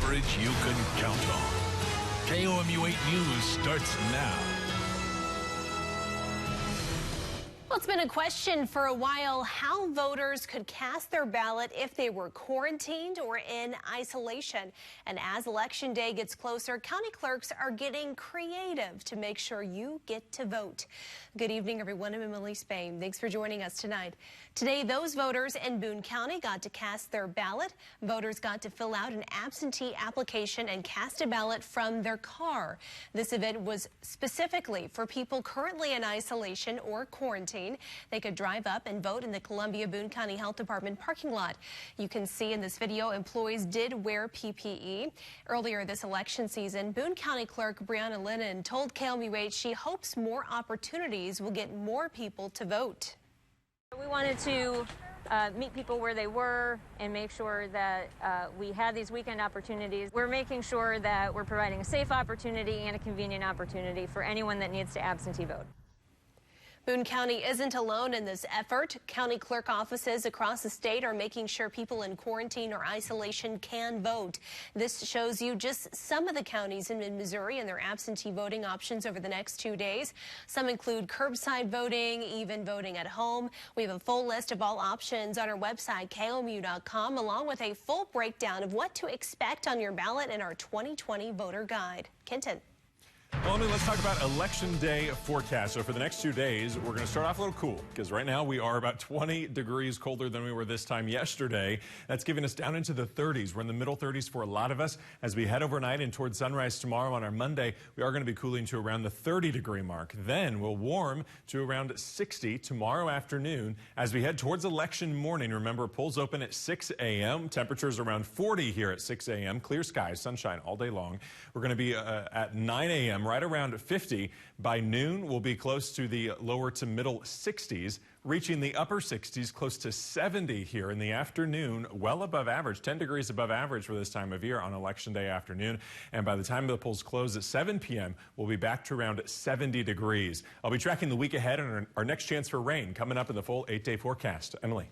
coverage you can count on. KOMU 8 News starts now. Well, it's been a question for a while how voters could cast their ballot if they were quarantined or in isolation. And as Election Day gets closer, county clerks are getting creative to make sure you get to vote. Good evening, everyone. I'm Emily Spain. Thanks for joining us tonight. Today, those voters in Boone County got to cast their ballot. Voters got to fill out an absentee application and cast a ballot from their car. This event was specifically for people currently in isolation or quarantine. They could drive up and vote in the Columbia Boone County Health Department parking lot. You can see in this video, employees did wear PPE. Earlier this election season, Boone County Clerk Brianna Lennon told KOMU 8 she hopes more opportunities will get more people to vote. We wanted to meet people where they were and make sure that we had these weekend opportunities. We're making sure that we're providing a safe opportunity and a convenient opportunity for anyone that needs to absentee vote. Boone County isn't alone in this effort. County clerk offices across the state are making sure people in quarantine or isolation can vote. This shows you just some of the counties in Missouri and their absentee voting options over the next 2 days. Some include curbside voting, even voting at home. We have a full list of all options on our website, KOMU.com, along with a full breakdown of what to expect on your ballot in our 2020 voter guide. Kenton. Well, let's talk about Election Day forecast. So for the next 2 days, we're going to start off a little cool because right now we are about 20 degrees colder than we were this time yesterday. That's giving us down into the 30s. We're in the middle 30s for a lot of us. As we head overnight and towards sunrise tomorrow on our Monday, we are going to be cooling to around the 30-degree mark. Then we'll warm to around 60 tomorrow afternoon. As we head towards election morning, remember, polls open at 6 a.m. Temperatures around 40 here at 6 a.m. Clear skies, sunshine all day long. We're going to be at 9 a.m. right around 50. By noon, we'll be close to the lower to middle 60s, reaching the upper 60s, close to 70 here in the afternoon, well above average, 10 degrees above average for this time of year on Election Day afternoon. And by the time the polls close at 7 p.m., we'll be back to around 70 degrees. I'll be tracking the week ahead and our next chance for rain coming up in the full 8-day forecast. Emily.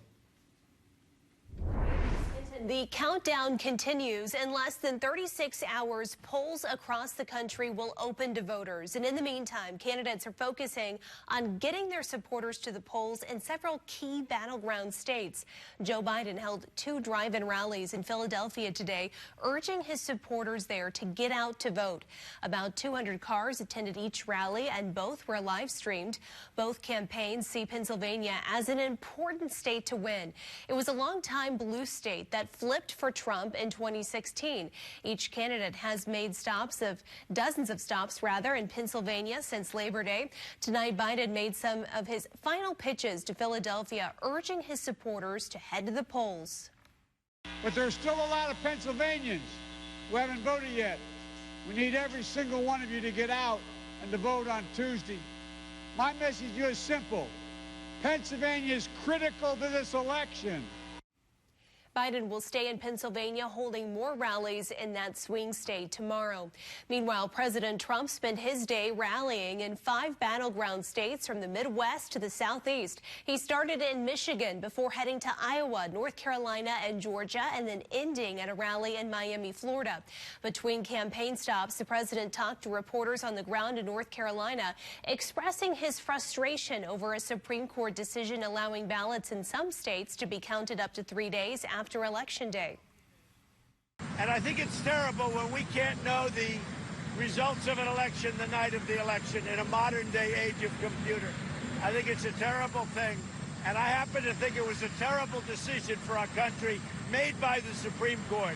The countdown continues. In less than 36 hours, polls across the country will open to voters. And in the meantime, candidates are focusing on getting their supporters to the polls in several key battleground states. Joe Biden held 2 drive-in rallies in Philadelphia today, urging his supporters there to get out to vote. About 200 cars attended each rally, and both were live streamed. Both campaigns see Pennsylvania as an important state to win. It was a long-time blue state that flipped for Trump in 2016. Each candidate has made dozens of stops in Pennsylvania since Labor Day. Tonight, Biden made some of his final pitches to Philadelphia, urging his supporters to head to the polls. But there's still a lot of Pennsylvanians who haven't voted yet. We need every single one of you to get out and to vote on Tuesday. My message to you is simple. Pennsylvania is critical to this election. Biden will stay in Pennsylvania, holding more rallies in that swing state tomorrow. Meanwhile, President Trump spent his day rallying in 5 battleground states from the Midwest to the Southeast. He started in Michigan before heading to Iowa, North Carolina, and Georgia, and then ending at a rally in Miami, Florida. Between campaign stops, the president talked to reporters on the ground in North Carolina, expressing his frustration over a Supreme Court decision allowing ballots in some states to be counted up to 3 days after Election Day. And I think it's terrible when we can't know the results of an election the night of the election in a modern day age of computer. I think it's a terrible thing. And I happen to think it was a terrible decision for our country made by the Supreme Court.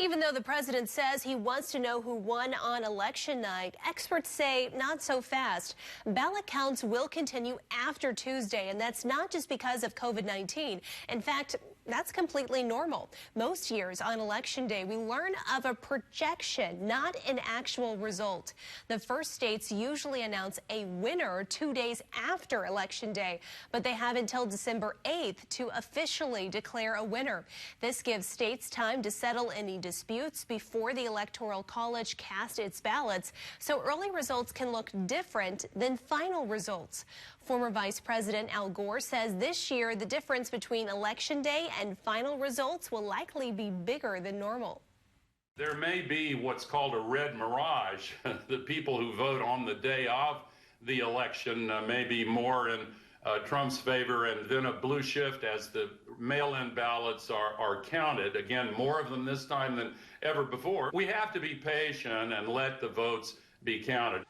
Even though the president says he wants to know who won on election night, experts say not so fast. Ballot counts will continue after Tuesday, and that's not just because of COVID-19. In fact, that's completely normal. Most years on Election Day, we learn of a projection, not an actual result. The first states usually announce a winner 2 days after Election Day, but they have until December 8th to officially declare a winner. This gives states time to settle any disputes before the Electoral College casts its ballots, so early results can look different than final results. Former Vice President Al Gore says this year the difference between Election Day and final results will likely be bigger than normal. There may be what's called a red mirage. The people who vote on the day of the election may be more in Trump's favor, and then a blue shift as the mail-in ballots are counted. Again, more of them this time than ever before. We have to be patient and let the votes be counted.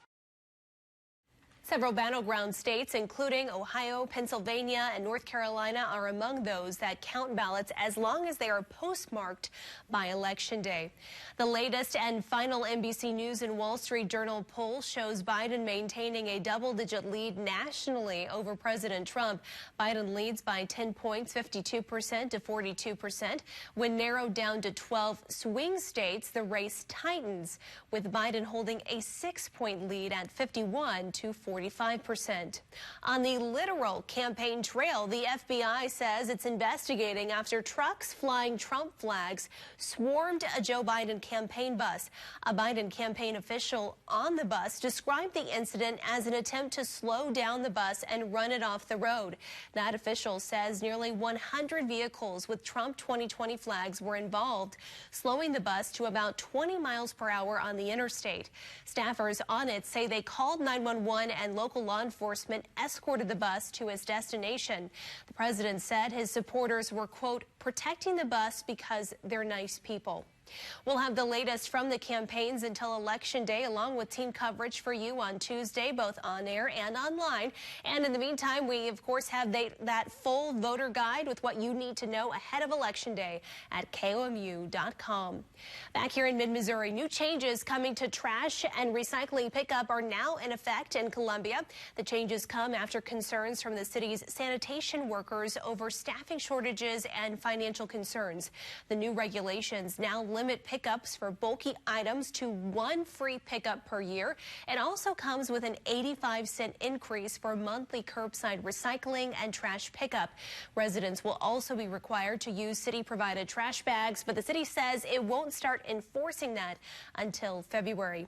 Several battleground states, including Ohio, Pennsylvania, and North Carolina, are among those that count ballots as long as they are postmarked by Election Day. The latest and final NBC News and Wall Street Journal poll shows Biden maintaining a double-digit lead nationally over President Trump. Biden leads by 10 points, 52% to 42%. When narrowed down to 12 swing states, the race tightens, with Biden holding a 6-point lead at 51 to 45%. On the literal campaign trail, the FBI says it's investigating after trucks flying Trump flags swarmed a Joe Biden campaign bus. A Biden campaign official on the bus described the incident as an attempt to slow down the bus and run it off the road. That official says nearly 100 vehicles with Trump 2020 flags were involved, slowing the bus to about 20 miles per hour on the interstate. Staffers on it say they called 911 and local law enforcement escorted the bus to its destination. The president said his supporters were, quote, protecting the bus because they're nice people. We'll have the latest from the campaigns until Election Day, along with team coverage for you on Tuesday, both on air and online. And in the meantime, we, of course, have that full voter guide with what you need to know ahead of Election Day at KOMU.com. Back here in mid-Missouri, new changes coming to trash and recycling pickup are now in effect in Columbia. The changes come after concerns from the city's sanitation workers over staffing shortages and financial concerns. The new regulations now limit pickups for bulky items to 1 free pickup per year. It also comes with an 85-cent increase for monthly curbside recycling and trash pickup. Residents will also be required to use city-provided trash bags, but the city says it won't start enforcing that until February.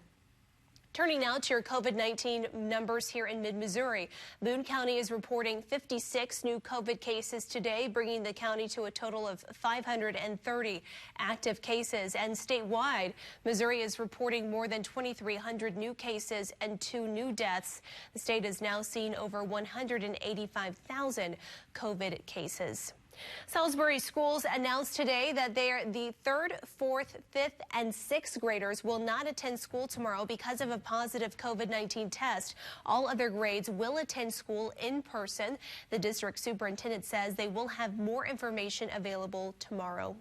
Turning now to your COVID-19 numbers here in mid-Missouri. Boone County is reporting 56 new COVID cases today, bringing the county to a total of 530 active cases. And statewide, Missouri is reporting more than 2,300 new cases and 2 new deaths. The state has now seen over 185,000 COVID cases. Salisbury schools announced today that the 3rd, 4th, 5th, and 6th graders will not attend school tomorrow because of a positive COVID-19 test. All other grades will attend school in person. The district superintendent says they will have more information available tomorrow.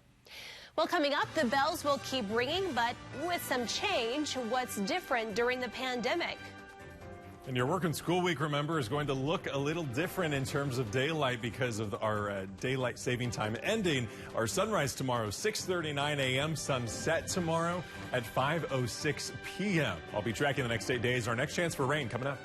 Well, coming up, the bells will keep ringing, but with some change. What's different during the pandemic? And your work and school week, remember, is going to look a little different in terms of daylight because of our daylight saving time ending. Our sunrise tomorrow, 6:39 a.m., sunset tomorrow at 5:06 p.m. I'll be tracking the next 8 days. Our next chance for rain coming up.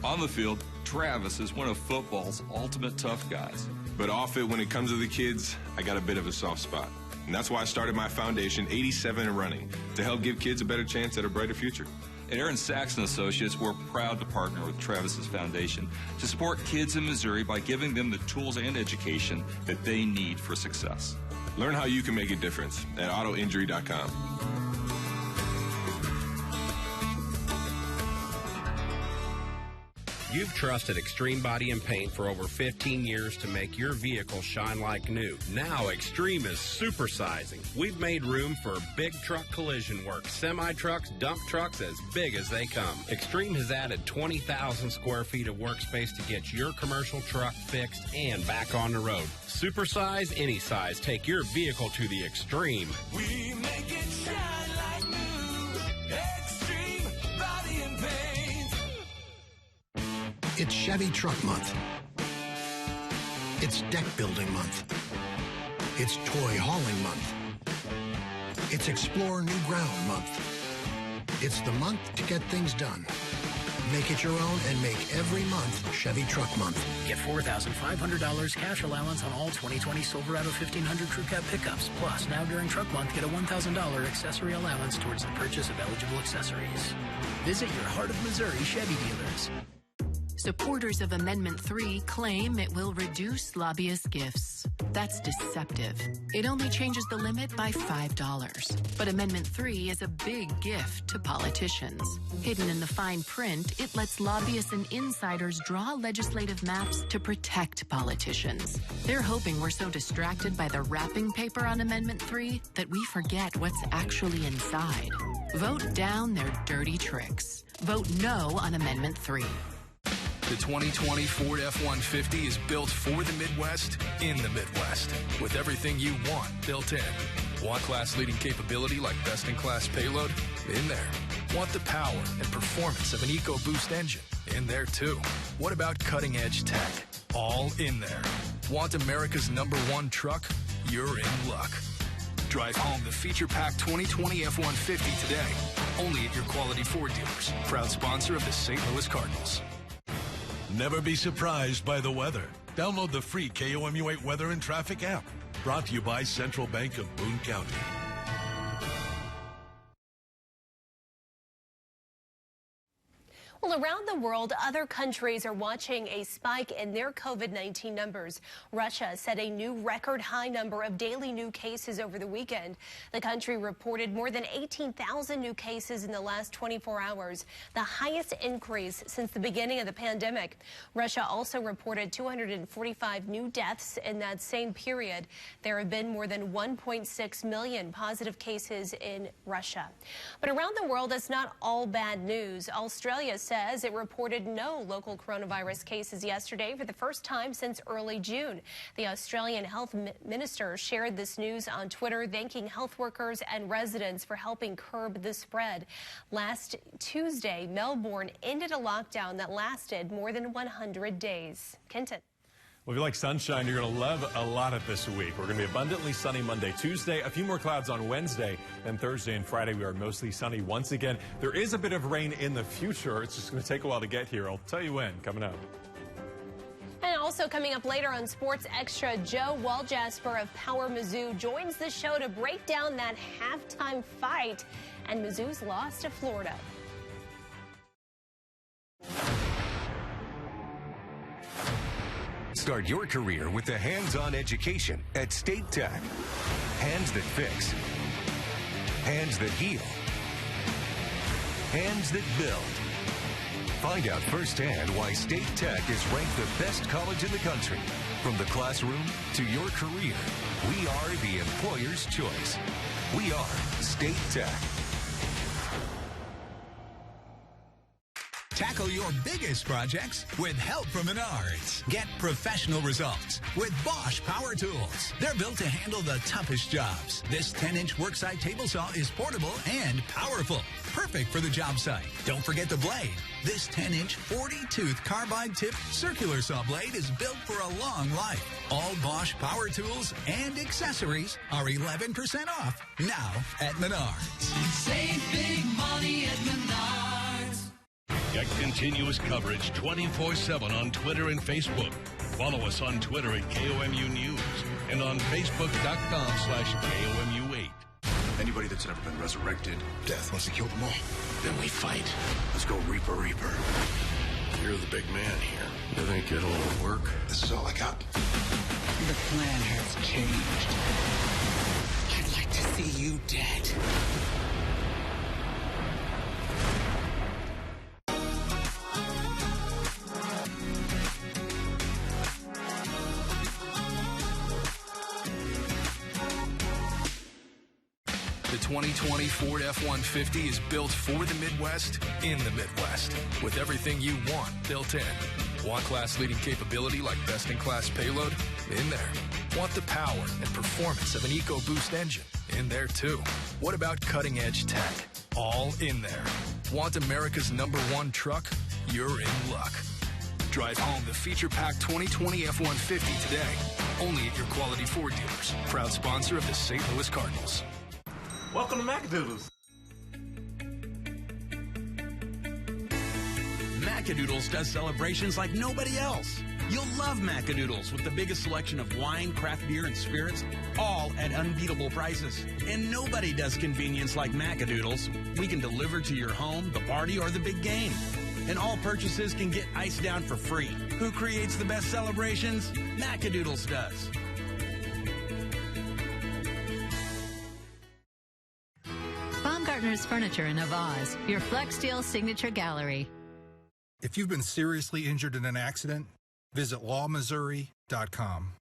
On the field, Travis is one of football's ultimate tough guys. But off it, when it comes to the kids, I got a bit of a soft spot. And that's why I started my foundation, 87 and Running, to help give kids a better chance at a brighter future. At Aaron Saxon Associates, we're proud to partner with Travis's foundation to support kids in Missouri by giving them the tools and education that they need for success. Learn how you can make a difference at autoinjury.com. You've trusted Extreme Body and Paint for over 15 years to make your vehicle shine like new. Now Extreme is supersizing. We've made room for big truck collision work, semi-trucks, dump trucks, as big as they come. Extreme has added 20,000 square feet of workspace to get your commercial truck fixed and back on the road. Supersize, any size. Take your vehicle to the extreme. We make it shine like new. Extreme Body and Paint. It's Chevy Truck Month. It's Deck Building Month. It's Toy Hauling Month. It's Explore New Ground Month. It's the month to get things done. Make it your own and make every month Chevy Truck Month. Get $4,500 cash allowance on all 2020 Silverado 1500 Crew Cab pickups. Plus, now during Truck Month, get a $1,000 accessory allowance towards the purchase of eligible accessories. Visit your Heart of Missouri Chevy dealers. Supporters of Amendment 3 claim it will reduce lobbyist gifts. That's deceptive. It only changes the limit by $5. But Amendment 3 is a big gift to politicians. Hidden in the fine print, it lets lobbyists and insiders draw legislative maps to protect politicians. They're hoping we're so distracted by the wrapping paper on Amendment 3 that we forget what's actually inside. Vote down their dirty tricks. Vote no on Amendment 3. The 2020 Ford F-150 is built for the Midwest, in the Midwest, with everything you want built in. Want class-leading capability like best-in-class payload? In there. Want the power and performance of an EcoBoost engine? In there, too. What about cutting-edge tech? All in there. Want America's #1 truck? You're in luck. Drive home the feature-packed 2020 F-150 today. Only at your Quality Ford dealers. Proud sponsor of the St. Louis Cardinals. Never be surprised by the weather. Download the free KOMU 8 Weather and Traffic app. Brought to you by Central Bank of Boone County. Well, around the world, other countries are watching a spike in their COVID-19 numbers. Russia set a new record high number of daily new cases over the weekend. The country reported more than 18,000 new cases in the last 24 hours, the highest increase since the beginning of the pandemic. Russia also reported 245 new deaths in that same period. There have been more than 1.6 million positive cases in Russia. But around the world, it's not all bad news. Australia says it reported no local coronavirus cases yesterday for the first time since early June. The Australian health minister shared this news on Twitter, thanking health workers and residents for helping curb the spread. Last Tuesday, Melbourne ended a lockdown that lasted more than 100 days. Kenton. Well, if you like sunshine, you're going to love a lot of this week. We're going to be abundantly sunny Monday, Tuesday, a few more clouds on Wednesday, and Thursday and Friday we are mostly sunny once again. There is a bit of rain in the future. It's just going to take a while to get here. I'll tell you when, coming up. And also coming up later on Sports Extra, Joe Waljasper of Power Mizzou joins the show to break down that halftime fight and Mizzou's loss to Florida. Start your career with the hands-on education at State Tech. Hands that fix. Hands that heal. Hands that build. Find out firsthand why State Tech is ranked the best college in the country. From the classroom to your career, we are the employer's choice. We are State Tech. Tackle your biggest projects with help from Menards. Get professional results with Bosch Power Tools. They're built to handle the toughest jobs. This 10-inch worksite table saw is portable and powerful. Perfect for the job site. Don't forget the blade. This 10-inch 40-tooth carbide tip circular saw blade is built for a long life. All Bosch Power Tools and accessories are 11% off now at Menards. Save big money at Menards. Get continuous coverage 24/7 on Twitter and Facebook. Follow us on Twitter at KOMU News and on Facebook.com/KOMU8. Anybody that's ever been resurrected, death must have killed them all. Then we fight. Let's go Reaper. You're the big man here. You think it'll work? This is all I got. The plan has changed. I'd like to see you dead. The 2020 Ford F-150 is built for the Midwest, in the Midwest, with everything you want built in. Want class-leading capability like best-in-class payload? In there. Want the power and performance of an EcoBoost engine? In there, too. What about cutting-edge tech? All in there. Want America's #1 truck? You're in luck. Drive home the feature-packed 2020 F-150 today. Only at your Quality Ford dealers. Proud sponsor of the St. Louis Cardinals. Welcome to Macadoodles. Macadoodles does celebrations like nobody else. You'll love Macadoodles with the biggest selection of wine, craft beer, and spirits, all at unbeatable prices. And nobody does convenience like Macadoodles. We can deliver to your home, the party, or the big game. and all purchases can get ice down for free. Who creates the best celebrations? Macadoodles does. Baumgartner's Furniture in Oz, your Flex Steel signature gallery. If you've been seriously injured in an accident, visit lawmissouri.com.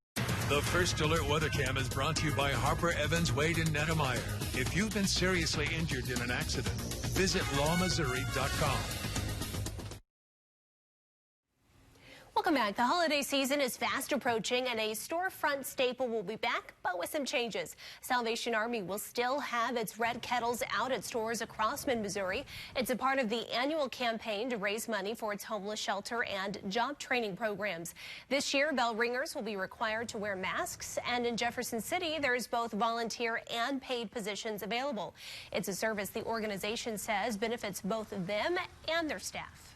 The First Alert Weather Cam is brought to you by Harper Evans, Wade, and Nettemeyer. If you've been seriously injured in an accident, visit lawmissouri.com. Welcome back. The holiday season is fast approaching, and a storefront staple will be back, but with some changes. Salvation Army will still have its red kettles out at stores across mid-Missouri. It's a part of the annual campaign to raise money for its homeless shelter and job training programs. This year, bell ringers will be required to wear masks, and in Jefferson City, there's both volunteer and paid positions available. It's a service the organization says benefits both them and their staff.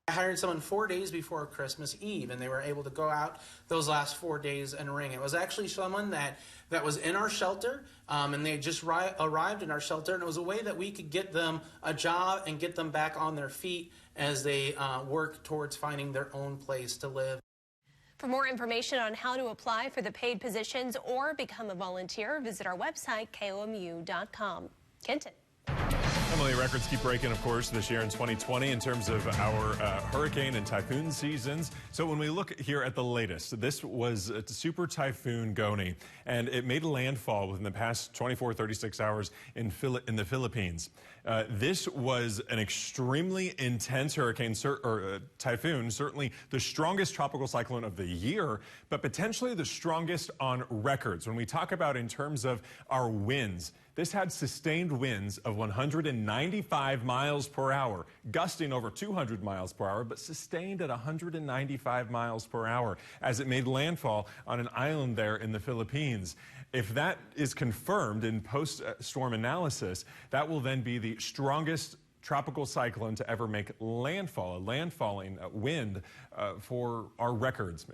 I hired someone 4 days before Christmas Eve, and they were able to go out those last 4 days and ring. It was actually someone that was in our shelter, and they just arrived in our shelter, and it was a way that we could get them a job and get them back on their feet as they work towards finding their own place to live. For more information on how to apply for the paid positions or become a volunteer, visit our website, KOMU.com. Kenton. Emily, records keep breaking, of course, this year in 2020 in terms of our hurricane and typhoon seasons. So when we look here at the latest, this was Super Typhoon Goni, and it made landfall within the past 24, 36 hours in the Philippines. This was an extremely intense hurricane typhoon, certainly the strongest tropical cyclone of the year, but potentially the strongest on records. When we talk about in terms of our winds, this had sustained winds of 195 miles per hour, gusting over 200 miles per hour, but sustained at 195 miles per hour as it made landfall on an island there in the Philippines. If that is confirmed in post-storm analysis, that will then be the strongest tropical cyclone to ever make landfall, a landfalling wind for our records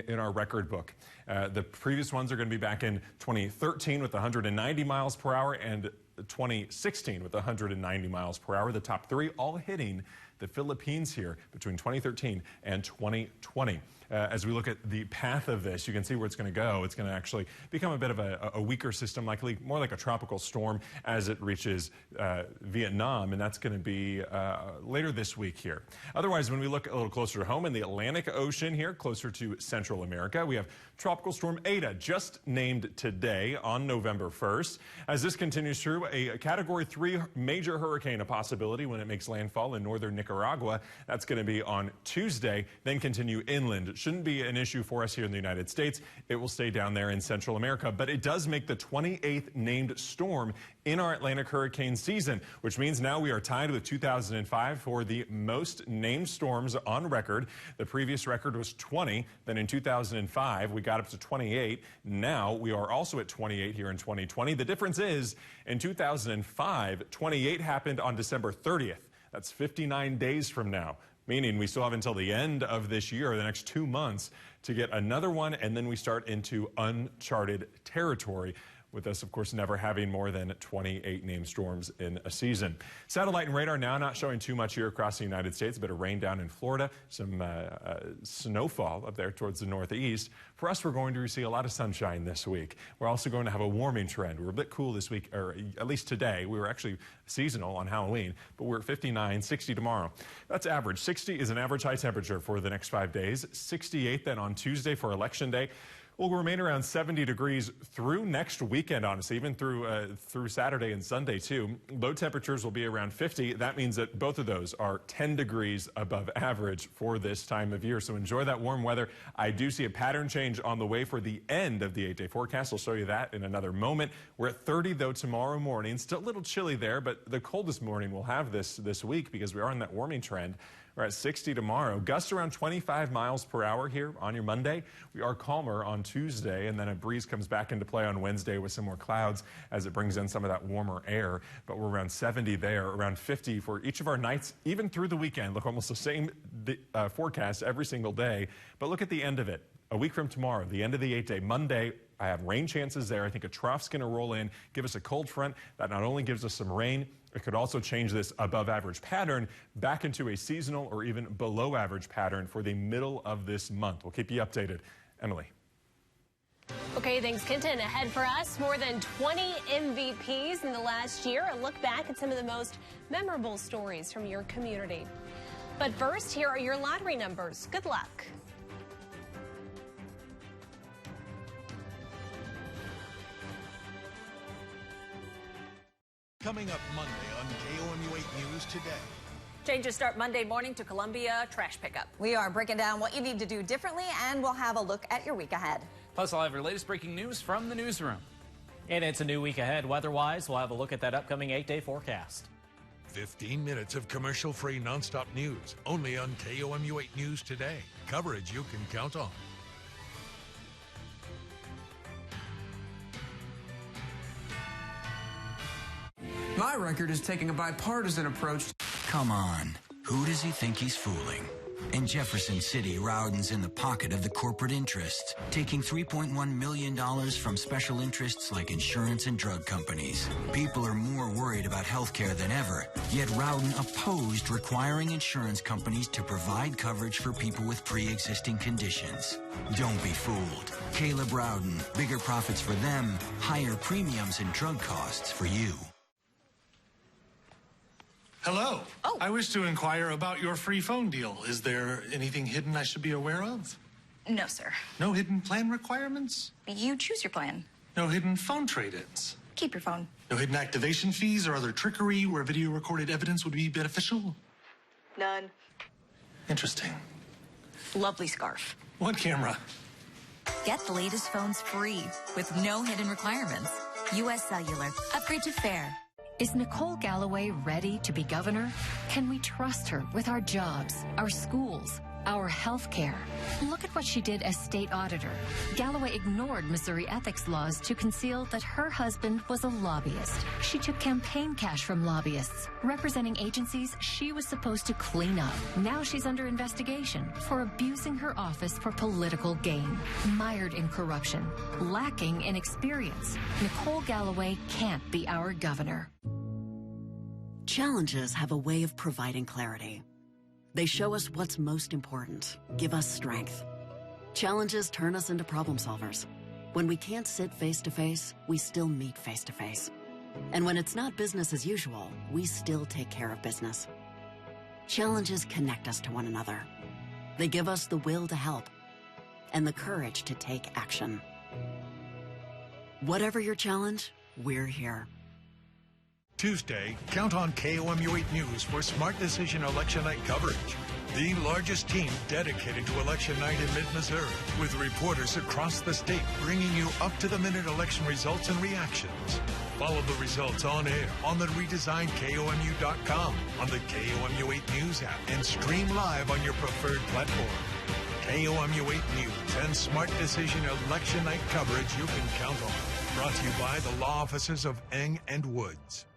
in our record book. The previous ones are going to be back in 2013 with 190 miles per hour and 2016 with 190 miles per hour. The top three all hitting the Philippines here between 2013 and 2020. As we look at the path of this, you can see where it's going to go. It's going to actually become a bit of a weaker system, likely more like a tropical storm as it reaches Vietnam, and that's going to be later this week here. Otherwise, when we look a little closer to home in the Atlantic Ocean here, closer to Central America, we have Tropical Storm Eta, just named today on November 1st. As this continues through, a Category 3 major hurricane, a possibility when it makes landfall in northern Nicaragua. That's going to be on Tuesday, then continue inland. It shouldn't be an issue for us here in the United States. It will stay down there in Central America, but it does make the 28th named storm in our Atlantic hurricane season, which means now we are tied with 2005 for the most named storms on record. The previous record was 20. Then in 2005, we got up to 28. Now we are also at 28 here in 2020. The difference is in 2005, 28 happened on December 30th. That's 59 days from now, meaning we still have until the end of this year, the next 2 months, to get another one, and then we start into uncharted territory, with us, of course, never having more than 28 named storms in a season. Satellite and radar now not showing too much here across the United States. A bit of rain down in Florida, some snowfall up there towards the northeast. For us, we're going to see a lot of sunshine this week. We're also going to have a warming trend. We're a bit cool this week, or at least today. We were actually seasonal on Halloween, but we're at 59, 60 tomorrow. That's average. 60 is an average high temperature for the next 5 days. 68 then on Tuesday for Election Day. Will remain around 70 degrees through next weekend, honestly, even through Saturday and Sunday, too. Low temperatures will be around 50. That means that both of those are 10 degrees above average for this time of year. So enjoy that warm weather. I do see a pattern change on the way for the end of the 8-day forecast. I'll show you that in another moment. We're at 30, though, tomorrow morning. Still a little chilly there, but the coldest morning we'll have this week because we are in that warming trend. We're at 60 tomorrow. Gusts around 25 miles per hour here on your Monday. We are calmer on Tuesday, and then a breeze comes back into play on Wednesday with some more clouds as it brings in some of that warmer air. But we're around 70 there, around 50 for each of our nights, even through the weekend. Look, almost the same forecast every single day. But look at the end of it. A week from tomorrow, the end of the 8-day, Monday, I have rain chances there. I think a trough's going to roll in, give us a cold front that not only gives us some rain, it could also change this above average pattern back into a seasonal or even below average pattern for the middle of this month. We'll keep you updated. Emily. Okay, thanks, Kenton. Ahead for us, more than 20 MVPs in the last year. A look back at some of the most memorable stories from your community. But first, here are your lottery numbers. Good luck. Coming up Monday on KOMU 8 News Today. Changes start Monday morning to Columbia trash pickup. We are breaking down what you need to do differently, and we'll have a look at your week ahead. Plus, I'll have your latest breaking news from the newsroom. And it's a new week ahead. Weather-wise, we'll have a look at that upcoming 8-day forecast. 15 minutes of commercial-free nonstop news, only on KOMU 8 News Today. Coverage you can count on. My record is taking a bipartisan approach. Come on. Who does he think he's fooling? In Jefferson City, Rowden's in the pocket of the corporate interests, taking $3.1 million from special interests like insurance and drug companies. People are more worried about health care than ever, yet Rowden opposed requiring insurance companies to provide coverage for people with pre-existing conditions. Don't be fooled. Caleb Rowden, bigger profits for them, higher premiums and drug costs for you. Hello. Oh. I wish to inquire about your free phone deal. Is there anything hidden I should be aware of? No, sir. No hidden plan requirements? You choose your plan. No hidden phone trade-ins? Keep your phone. No hidden activation fees or other trickery where video recorded evidence would be beneficial? None. Interesting. Lovely scarf. What camera? Get the latest phones free with no hidden requirements. U.S. Cellular. Upgrade to Fair. Is Nicole Galloway ready to be governor? Can we trust her with our jobs, our schools, our health care? Look at what she did as state auditor. Galloway ignored Missouri ethics laws to conceal that her husband was a lobbyist. She took campaign cash from lobbyists, representing agencies she was supposed to clean up. Now she's under investigation for abusing her office for political gain. Mired in corruption, lacking in experience, Nicole Galloway can't be our governor. Challenges have a way of providing clarity. They show us what's most important, give us strength. Challenges turn us into problem solvers. When we can't sit face to face, we still meet face to face. And when it's not business as usual, we still take care of business. Challenges connect us to one another. They give us the will to help and the courage to take action. Whatever your challenge, we're here. Tuesday, count on KOMU 8 News for Smart Decision Election Night coverage. The largest team dedicated to election night in mid-Missouri, with reporters across the state bringing you up-to-the-minute election results and reactions. Follow the results on air on the redesigned KOMU.com, on the KOMU 8 News app, and stream live on your preferred platform. KOMU 8 News and Smart Decision Election Night coverage you can count on. Brought to you by the law offices of Eng and Woods.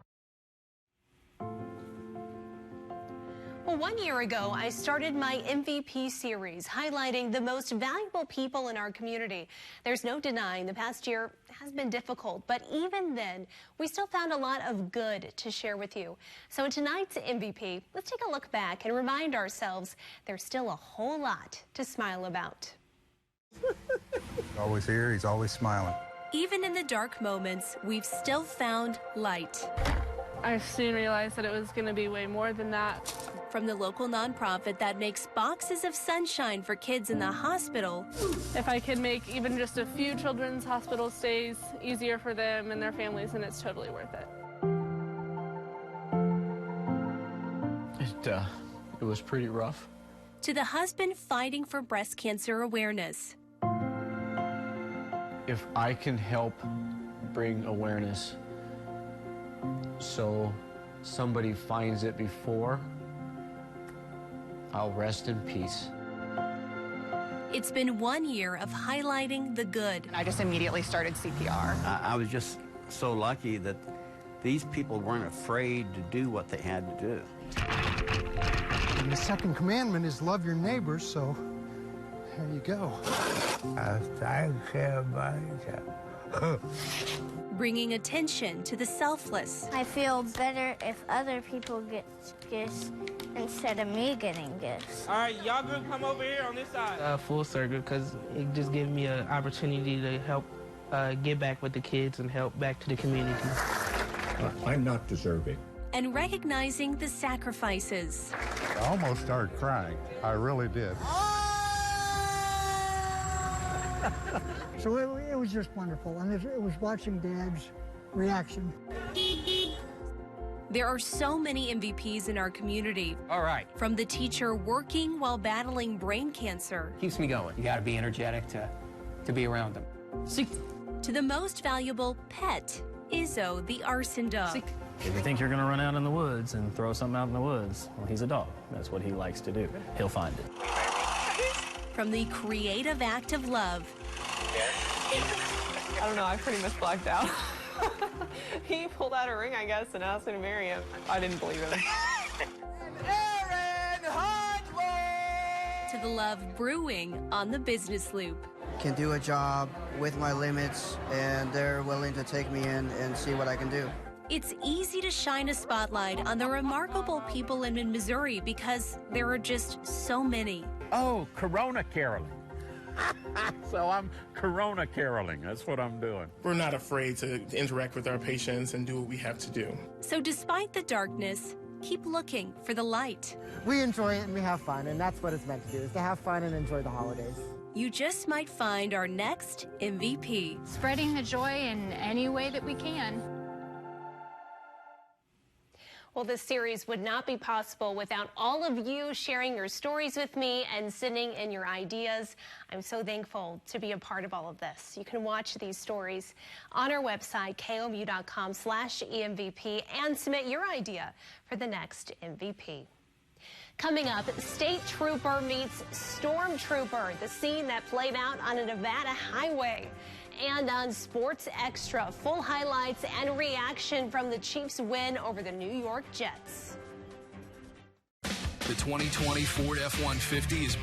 Well, 1 year ago, I started my MVP series, highlighting the most valuable people in our community. There's no denying the past year has been difficult, but even then, we still found a lot of good to share with you. So in tonight's MVP, let's take a look back and remind ourselves there's still a whole lot to smile about. Always here, he's always smiling. Even in the dark moments, we've still found light. I soon realized that it was going to be way more than that. From the local nonprofit that makes boxes of sunshine for kids in the hospital. If I could make even just a few children's hospital stays easier for them and their families, then it's totally worth it. It was pretty rough. To the husband fighting for breast cancer awareness. If I can help bring awareness so somebody finds it before, I'll rest in peace. It's been 1 year of highlighting the good. I just immediately started CPR. I was just so lucky that these people weren't afraid to do what they had to do. And the second commandment is love your neighbors, so There you go. Thanks, everybody. Bringing attention to the selfless. I feel better if other people get gifts instead of me getting gifts. All right, y'all group, come over here on this side. Full circle, because it just gives me an opportunity to help give back with the kids and help back to the community. I'm not deserving. And recognizing the sacrifices. I almost started crying. I really did. So it was just wonderful, and it was watching Dad's reaction. There are so many MVPs in our community. All right. From the teacher working while battling brain cancer. Keeps me going. You got to be energetic to be around them. To the most valuable pet, Izzo, the arson dog. If you think you're going to run out in the woods and throw something out in the woods, well, he's a dog. That's what he likes to do. He'll find it. From the creative act of love. I don't know, I pretty much blacked out. He pulled out a ring, I guess, and asked me to marry him. I didn't believe him. To the love brewing on the business loop. Can do a job with my limits, and they're willing to take me in and see what I can do. It's easy to shine a spotlight on the remarkable people in Missouri because there are just so many. Oh, Corona caroling. So I'm Corona caroling. That's what I'm doing. We're not afraid to interact with our patients and do what we have to do. So despite the darkness, keep looking for the light. We enjoy it and we have fun, and that's what it's meant to do, is to have fun and enjoy the holidays. You just might find our next MVP. Spreading the joy in any way that we can. Well, this series would not be possible without all of you sharing your stories with me and sending in your ideas. I'm so thankful to be a part of all of this. You can watch these stories on our website, KOMU.com/EMVP, and submit your idea for the next MVP. Coming up, State Trooper meets Stormtrooper, the scene that played out on a Nevada highway. And on Sports Extra, full highlights and reaction from the Chiefs' win over the New York Jets. The 2020 Ford F-150 is